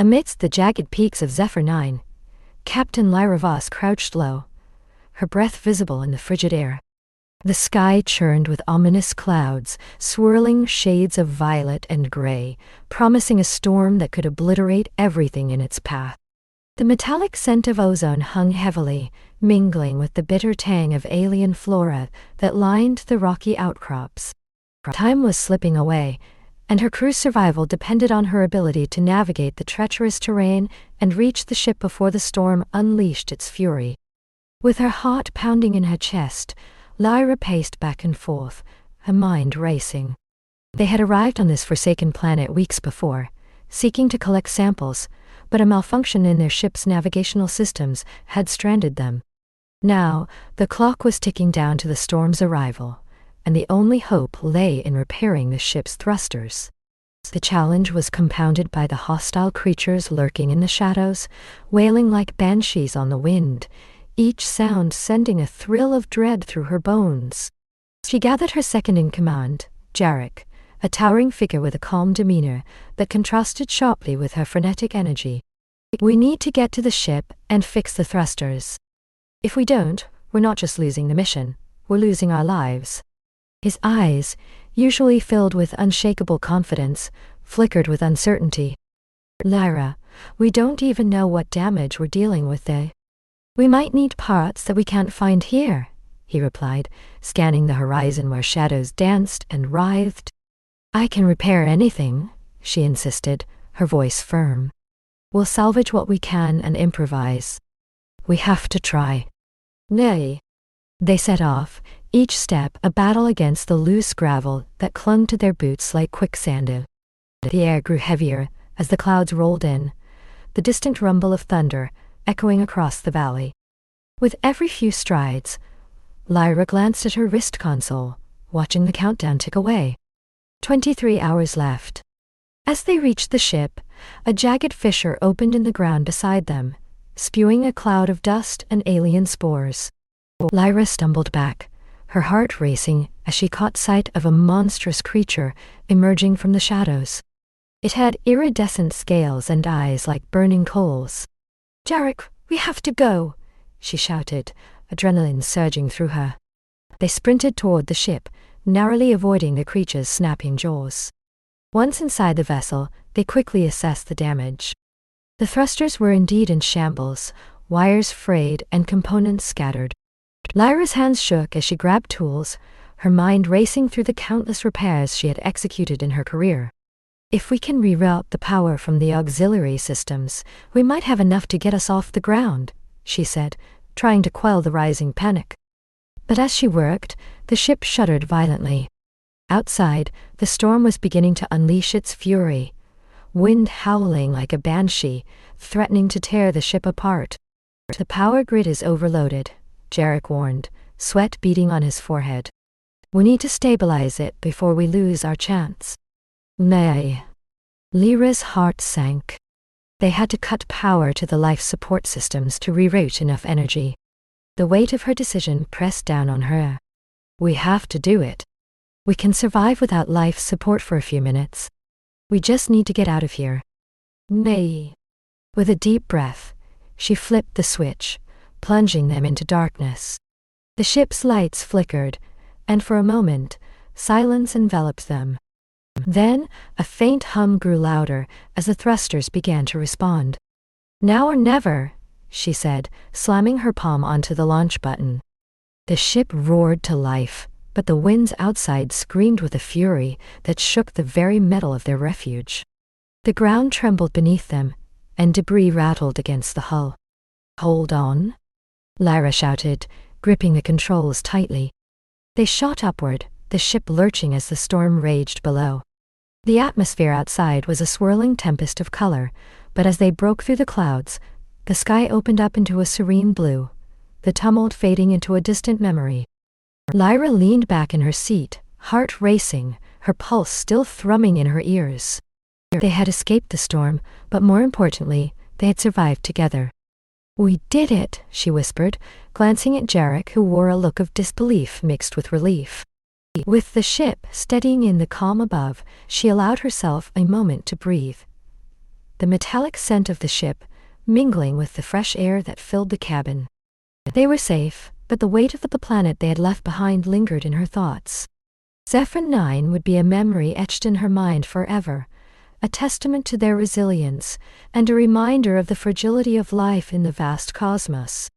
Amidst the jagged peaks of Zephyr-9, Captain Lyra Voss crouched low, her breath visible in the frigid air. The sky churned with ominous clouds, swirling shades of violet and gray, promising a storm that could obliterate everything in its path. The metallic scent of ozone hung heavily, mingling with the bitter tang of alien flora that lined the rocky outcrops. Time was slipping away, and her crew's survival depended on her ability to navigate the treacherous terrain and reach the ship before the storm unleashed its fury. With her heart pounding in her chest, Lyra paced back and forth, her mind racing. They had arrived on this forsaken planet weeks before, seeking to collect samples, but a malfunction in their ship's navigational systems had stranded them. Now, the clock was ticking down to the storm's arrival, and the only hope lay in repairing the ship's thrusters. The challenge was compounded by the hostile creatures lurking in the shadows, wailing like banshees on the wind, each sound sending a thrill of dread through her bones. She gathered her second-in-command, Jarek, a towering figure with a calm demeanor that contrasted sharply with her frenetic energy. "We need to get to the ship and fix the thrusters. If we don't, we're not just losing the mission, we're losing our lives." His eyes, usually filled with unshakable confidence, flickered with uncertainty. "Lyra, we don't even know what damage we're dealing with there. We might need parts that we can't find here," he replied, scanning the horizon where shadows danced and writhed. "I can repair anything," she insisted, her voice firm. "We'll salvage what we can and improvise. We have to try." "Nay." They set off, each step a battle against the loose gravel that clung to their boots like quicksand. The air grew heavier as the clouds rolled in, the distant rumble of thunder echoing across the valley. With every few strides, Lyra glanced at her wrist console, watching the countdown tick away. 23 hours left. As they reached the ship, a jagged fissure opened in the ground beside them, spewing a cloud of dust and alien spores. Lyra stumbled back, her heart racing as she caught sight of a monstrous creature emerging from the shadows. It had iridescent scales and eyes like burning coals. "Jarek, we have to go," she shouted, adrenaline surging through her. They sprinted toward the ship, narrowly avoiding the creature's snapping jaws. Once inside the vessel, they quickly assessed the damage. The thrusters were indeed in shambles, wires frayed and components scattered. Lyra's hands shook as she grabbed tools, her mind racing through the countless repairs she had executed in her career. "If we can reroute the power from the auxiliary systems, we might have enough to get us off the ground," she said, trying to quell the rising panic. But as she worked, the ship shuddered violently. Outside, the storm was beginning to unleash its fury, wind howling like a banshee, threatening to tear the ship apart. "The power grid is overloaded," Jarek warned, sweat beading on his forehead. "We need to stabilize it before we lose our chance." "Nay." Lyra's heart sank. They had to cut power to the life support systems to reroute enough energy. The weight of her decision pressed down on her. "We have to do it. We can survive without life support for a few minutes. We just need to get out of here." "Nay." With a deep breath, she flipped the switch, plunging them into darkness. The ship's lights flickered, and for a moment, silence enveloped them. Then, a faint hum grew louder as the thrusters began to respond. "Now or never," she said, slamming her palm onto the launch button. The ship roared to life, but the winds outside screamed with a fury that shook the very metal of their refuge. The ground trembled beneath them, and debris rattled against the hull. "Hold on," Lyra shouted, gripping the controls tightly. They shot upward, the ship lurching as the storm raged below. The atmosphere outside was a swirling tempest of color, but as they broke through the clouds, the sky opened up into a serene blue, the tumult fading into a distant memory. Lyra leaned back in her seat, heart racing, her pulse still thrumming in her ears. They had escaped the storm, but more importantly, they had survived together. "We did it," she whispered, glancing at Jarek, who wore a look of disbelief mixed with relief. With the ship steadying in the calm above, she allowed herself a moment to breathe. the metallic scent of the ship, mingling with the fresh air that filled the cabin. They were safe, but the weight of the planet they had left behind lingered in her thoughts. Zephyr-9 would be a memory etched in her mind forever, a testament to their resilience, and a reminder of the fragility of life in the vast cosmos.